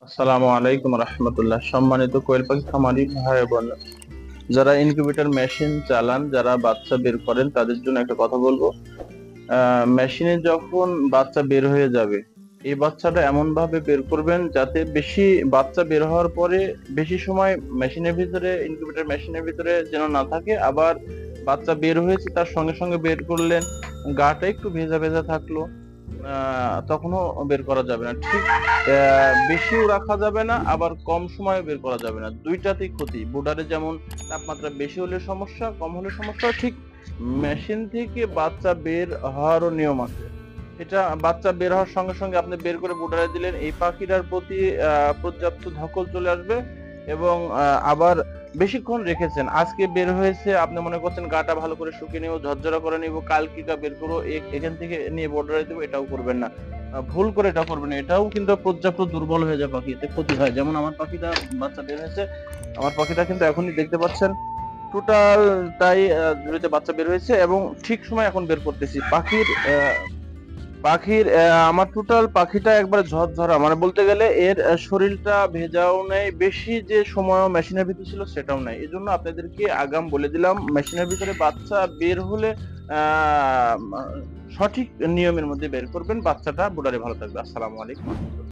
আসসালামু আলাইকুম রহমতুল্লাহ। সম্মানিত কোয়েল পাখি খামারি ভাই বোন, যারা ইনকিউবেটর মেশিন চালান, যারা বাচ্চা বের করেন, তাদের জন্য একটা কথা বলবো। মেশিনে যখন বাচ্চা বের হয়ে যাবে, এই বাচ্চাটা এমন ভাবে বের করবেন যাতে বেশি বাচ্চা বের হওয়ার পরে বেশি সময় মেশিনের ভিতরে, ইনকিউবেটর মেশিনের ভিতরে যেন না থাকে। আবার বাচ্চা বের হয়েছে তার সঙ্গে সঙ্গে বের করলেন, গাটা একটু ভেজা ভেজা থাকলো, তখনও বের করা যাবে না। ঠিক বেশিও রাখা যাবে না, আবার কম সময়ে বের করা যাবে না। দুইটাতেই ক্ষতি। বোর্ডারে যেমন তাপমাত্রা বেশি হলে সমস্যা, কম হলে সমস্যা, ঠিক মেশিন থেকে বাচ্চা বের হওয়ারও নিয়ম আছে। এটা বাচ্চা বের হওয়ার সঙ্গে সঙ্গে আপনি বের করে বোর্ডারে দিলেন, এই পাখিটার প্রতি পর্যাপ্ত ধকল চলে আসবে। এবং আবার বেশিক্ষণ রেখেছেন, আজকে বের হয়েছে, আপনি মনে করছেন গাটা ভালো করে শুকিয়ে নিব, ঝরঝরা করে নিব, কালকে বের করবো, এখান থেকে নিয়ে বর্ডারে দেবো, এটাও করবেন না। ভুল করে এটা করবেন না, এটাও কিন্তু পর্যাপ্ত দুর্বল হয়ে যায়, পাখি এতে ক্ষতি হয়। যেমন আমার পাখিটা বাচ্চা বের হয়েছে, আমার পাখিটা কিন্তু এখনই দেখতে পাচ্ছেন টোটালটাই ঝুড়িতে বাচ্চা বের হয়েছে এবং ঠিক সময় এখন বের করতেছি। পাখির আমার টোটাল পাখিটা একবার ঝরঝরা, মানে বলতে গেলে এর শরীরটা ভেজাও নেই, বেশি যে সময় মেশিনের ভিতরে ছিল সেটাও নাই। এই জন্য আপনাদেরকে আগাম বলে দিলাম, মেশিনের ভিতরে বাচ্চা বের হলে আহ সঠিক নিয়মের মধ্যে বের করবেন, বাচ্চাটা বোর্ডারে ভালো থাকবে। আসসালামু আলাইকুম।